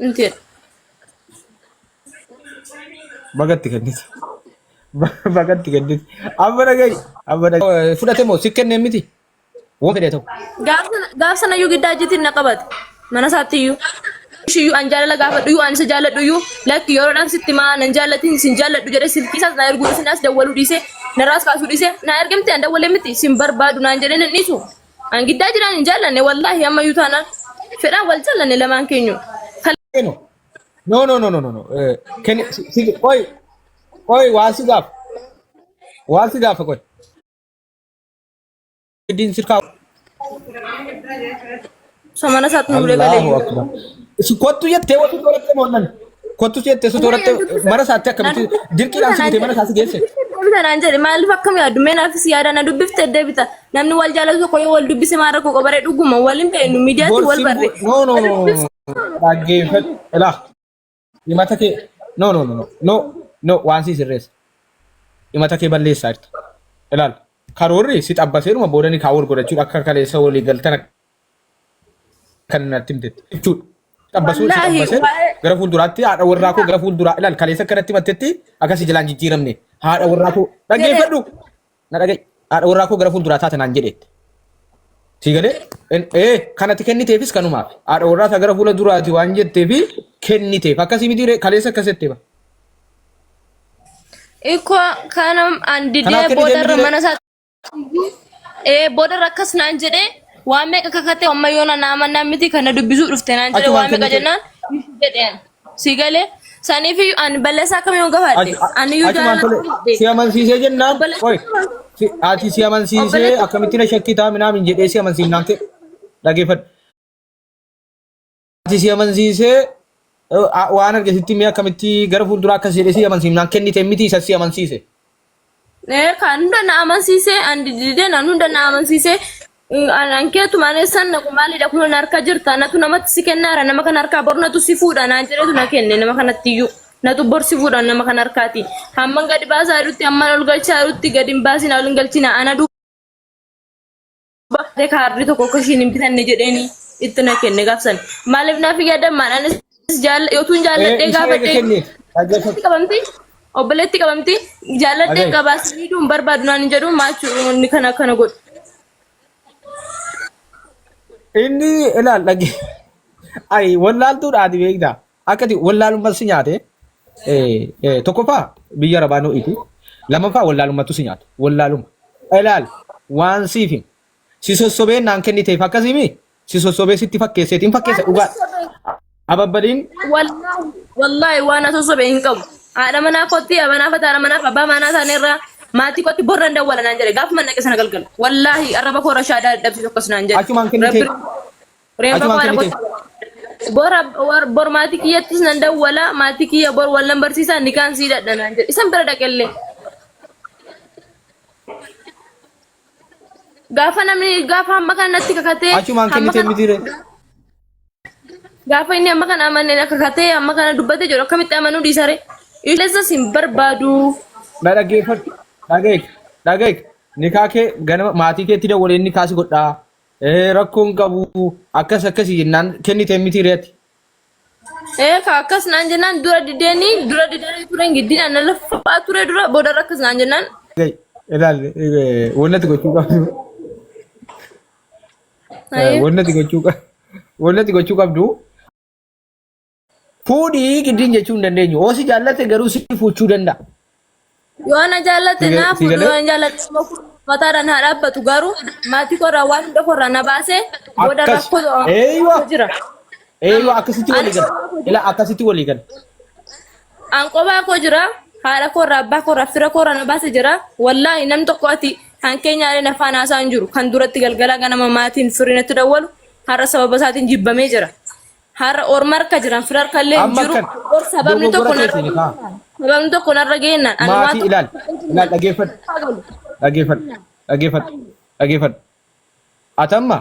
Inti bagatti kenniti. Bagatti kenniti. Amma dhagai fudhate moo si kenne miti? Waan fedhe ta'u. gaaf sana iyyuu giddaa ajjitiin na qabate mana isaatti iyyuu iyyuu an jaalala gaafadhu iyyuu an isa jaalladhu iyyuu lakki yeroodhaan sitti maa nan jaallatiin sin jaalladhu jedhe silkiisaas na erguu sin as dawwaluu dhiise narraas kaasuu dhiise na ergamte an dawwalee miti sin barbaadu naan jedhe nan dhiisu an giddaa jiraan hin jaallanne wallaahi amma iyyuu taanaan fedhaan wal jaallanne lamaan keenyu. No no no no no no. Can si oi wasi gaaf koi. Din sirka. So mana isaatti nu galee. Si kottu jettee watu toratte monnan. Kottu jettee su toratte mana isaatti akkamitti dirqiidhaan si bitee mana isaatti geesse. Bitanaan jedhe maaliif akkam yaaddu mee naafis yaada na dubbifte deebita namni wal jaalatu tokko yoo wal dubbise maara koo qabaree dhuguma waliin beenu miidiyaatti wal barre. No no no. Dhaggeeffadhu. Ilaa. Himata kee no waan si sirreessa. Himata kee balleessaa jirta. Ilaal. Karoorri si xabbaseeruma boodani kaawwar godhachuudha akka kaleessa walii galtana kan natti himtetti jechuudha. Xabbasuu si xabbaseer gara fuulduraatti haadha warraa koo gara fuulduraa ilaal kaleessa kanatti himattetti akkasii jalaan jijjiiramne haadha warraa koo dhaggeeffadhu na dhaga'i haadha warraa koo gara fuulduraa taate naan jedheetti. Si galee kanatti kenniteefis kanumaaf haadha warraa gara fuula duraati waan jetteefi kenniteef akkasii miti kaleessa akkasitteefa. Iko kanam andidee boodarra mana isaatti boodarra akkas naan jedhee waan meeqa kakate amma yoona nama namiti kana dubbisuu dhufte naan jedhe waan meeqa jennaan jedheen si galee saniif an balleessaa akkamiin gafaadhe ani iyyuu jaalladhe si amansiisee jennaan oi ati si amansiisee akkamitti na shakkitaa minaamin jedhee si amansiisnaan kee dhaggeeffadhu ati si amansiisee waan argisitti mee akkamitti gara fuulduraa akkas jedhee si amansiisnaan kennite miti isa si amansiise. Kan hunda na amansiise andidee nan hunda na amansiise ankeetu maaneessan na maalidha kun na harka jirta natu namatti si kennaara nama kan harkaa bor natu si fuudha naan jedhetu na kenne nama kanatti iyyuu natu bor si fuudha nama kan harkaati hamman gadi baasaa jirutti hamman ol galchaa jirutti gadi hin baasina ol hin galchina ana duuba kaarri tokko akka ishiin hin bitanne jedheeni itti na kenne gaafsan maaliif naaf yaadamaan anis yootuun jaalladhee gaafadhee qabamti obboleetti qabamti jaalladhee gabaasni duun barbaadu naan jedhu maachuu ni kana kana godhu. Inni ilaal dhagge ay wallaaltuu dhaati beekta akkati wallaalummaa si nyaate tokkoffaa biyya arabaa noo'iti lamaffaa wallaalummaatu si nyaate wallaalumma ilaal waan siif si sossobeen naan kenniteef akkasimi si sossobee sitti fakkeesseetiin fakkeessa dhugaa ababbadiin wallahi waan sossobee hin qabu haadha manaa kotti abanaa fataara manaa abbaa manaa taaneerraa maatii kotti borran dawwala naan jedhe gaafuma naqe sana galgal wallahi arraba koo rashaadaa dadhabsiisu akkas naan jedhe achumaan kennite bor maatii kiyyattis nan dawwala maatii kiyya bor wallan barsiisaa nikaan sii dadha naan jedhe isan bira dhaqellee gaafa namni gaafa amma kana natti kakatee achumaan kennite mitire gaafa inni amma kana amannee kakatee amma kana dubbatee jiru akkamitti amanuu dhiisare illee sin barbaadu dhaggeek nikaa kee ganama maatii keetti dawwalee inni kaasi godhaa rakkoon qabu akkasii jennaan kennite miti reeti. Ka akkas naan jennaan dura dideeni turen giddinaan na lafa ture dura booda akkas naan jennaan. Ilaal wannati gochuu qabdu fuudhii giddiin jechuu hin dandeenyu oosi jaallate garuu si fuuchuu danda'a. Yoo na jaallate naa fuudhu yoo jaallate mataadhaan haa dhaabbatu garuu maatii korraa waan hunda korraa na baasee booda rakkoo jira. Akkasitti walii gala. Ilaa akkasitti walii gala. An qophaa koo jira haadha korraa abbaa korraa fira korraa na baasee jira wallaahi nam tokko ati kan keenyaalee na faana haasaan jiru kan duratti galgala ganama maatiin firiinatti dawwalu har'a sababa isaatiin jibbamee jira. Har'a orma harka jiran fira harkallee hin jiru sababni tokko narra geennaan. Maatii ilaal dhaggeeffadhu. Atamma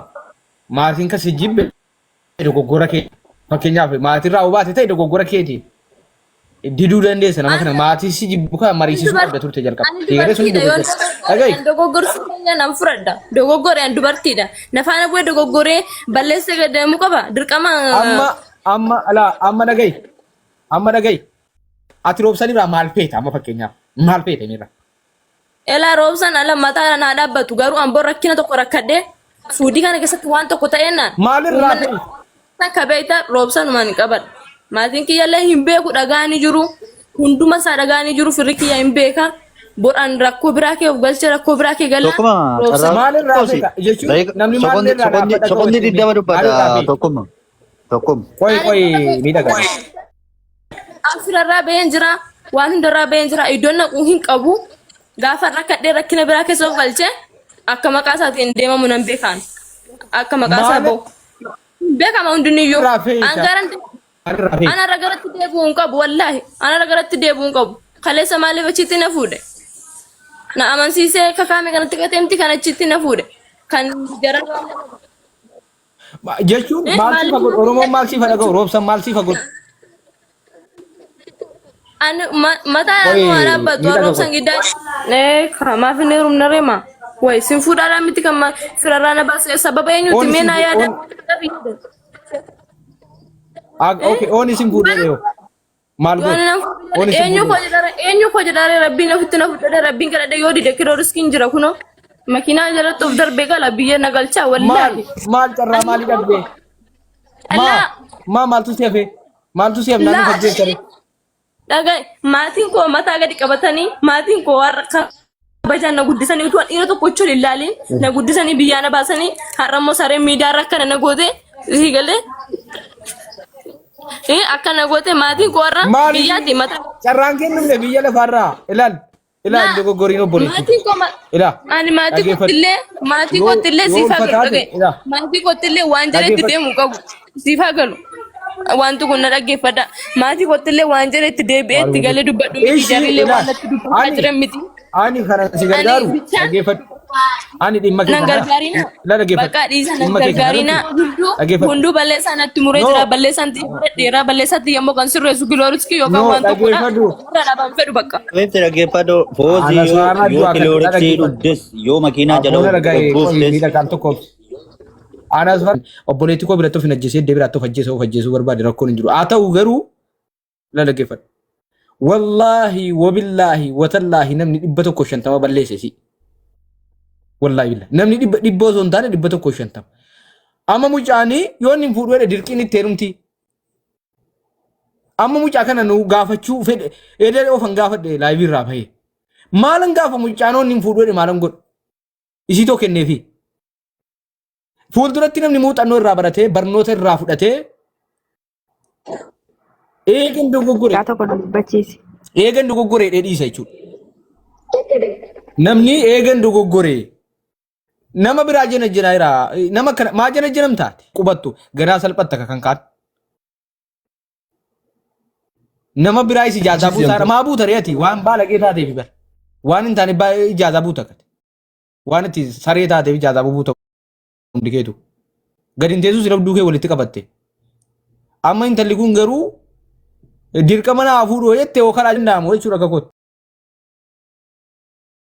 maatiin kasi jibbe dogoggora kee fakkeenyaaf maatirraa hubaate ta'e dogoggora keeti diduu dandeessa nama kana maatii si jibbu kan mariisisuu qabda turte jalqaba. Dhiirri sun dogoggorsu keenya nam fudhadha dogoggoreen dubartiidha nafaana bu'ee dogoggoree balleessee gadamu qaba dirqama amma dhagahi ati roobsanii irraa maal feeta amma fakkeenyaaf maal feeta inni irraa Ela roobsan ala mataa na dhaabbatu garuu amboo rakkina tokko rakkadhee suudii kana keessatti waan tokko ta'ennaan maalirraa feeta akka beektaa roobsanumaan hin qabadha. Maatiin kiyyaallee hin beeku dhagaanii jiru. Hunduma isaa dhagaanii jiru firri kiyya hin beeka. Boraan rakkoo biraa kee of galcha rakkoo biraa kee gala. Maalirraa feeta jechuun namni maalirraa dhaabbata. Soqonni diddama dubbata tokkuma. Qoy miidhagaa. Afirarraa baheen jira. Waan hundarraa baheen jira. Iddoon naquu hin qabu. Gaafa rakkadhee rakkina biraa keessa of galchee akka maqaa isaatiin deemamu nan beekaan. Akka maqaa isaa bahu. Beekama hundiniyyuu. Ana ragaratti deebi'uun qabu wallaahi. Ana ragaratti deebi'uun qabu. Kaleessa maaliif achitti na fuudhe? Na amansiisee kakaame kanatti qateemti kan achitti na fuudhe. Kan jara jechuun maal si fagoon Oromoon maal si fadhaga'u roobsan maal si fagoon. Ani mataa waan dhaabbatu roobsan giddaa maaf inni rumna reema. Way sin fuudhaadhaan miti kan firarraa na baasee sababa eenyuuti mee naa yaada. Okay, oni sin fuudhee yoo maal godhu eenyu ko jedhare rabbiin ofitti na fuudhee rabbiin kadhadhe yoo dide kiroo riskiin jira kuno makiinaa jalatti of darbee gala biyya na galchaa wallaahi maal carraa maali dhabdee maaltu si hafe naannoo fajjeessare dhagaa maatiin koo mataa gadi qabatanii maatiin koo waan rakka bajaan na guddisanii utuu dhiira tokko jechuun ilaaliin na guddisanii biyyaa na baasanii har'ammoo saree miidiyaa rakkana na goote si galee akka na goote maatiin koo har'a biyyaatti mataa carraan kennumne biyya lafaarraa ilaal dogoggoriin obboleetti maatiin koo ani maatii kootillee siif hagalu maatii kootillee waan jireetti deemu qabu siif hagalu. Wantu kun na dhaggeeffadha. Maatii kootillee waan jireetti deebi'eetti galee dubbadhu miti jarillee waan natti dubbataa jiran miti. Ani kana si gargaaru dhaggeeffadhu. Ani dhimma keessa. Nan gargaarina. Bakka dhiisa nan gargaarina. Hunduu balleessaa natti muree jira. Balleessaan dheeraa balleessaatti yemmuu kan sirreessu kilooriskii yookaan waan tokkodha. Dhaabaan fedhu bakka. Weetti dhaggeeffadhu. Foozii yoo kilooriksii dhugdes yoo makiinaa jala Anas fan obboleetti koo biratti of hin ajjeesee iddoo biraatti of ajjeesuu barbaade rakkoon hin jiru. Haa ta'u garuu la dhaggeeffadhu. Wallaahi wabillaahi watallaahi namni 150 balleesse si. Wallaahi billaahi namni 100 osoo hin taane 150. Amma mucaanii yoo inni fuudhu jedhe dirqiin itti heerumti. Amma mucaa kana nu gaafachuu fedhe edee ofan gaafadhe laayivii irraa bahee. Maalan gaafa mucaanoo inni fuudhu jedhe maalan godhu? Isii too kenneefi. Fuulduratti namni muuxannoo irraa baratee barnoota irraa fudhatee eegan dogoggoree dheedhiisa jechuudha. Namni eegan dogoggoree nama biraa jena jira nama kana maa jena jenam taate qubattu garaa salphatta kan kaan nama biraa isi ijaazaa buusaa maa buuta reeti waan baalaqee taateef bar waan hin taane ijaazaa buuta kate waan itti saree taateef ijaazaa buuta. Dikeetu gadin teessu sirab duukee walitti qabatte amma intalli kun garuu dirqama naa fuudhoo jettee oo karaa danda'amu jechuudha kakootti.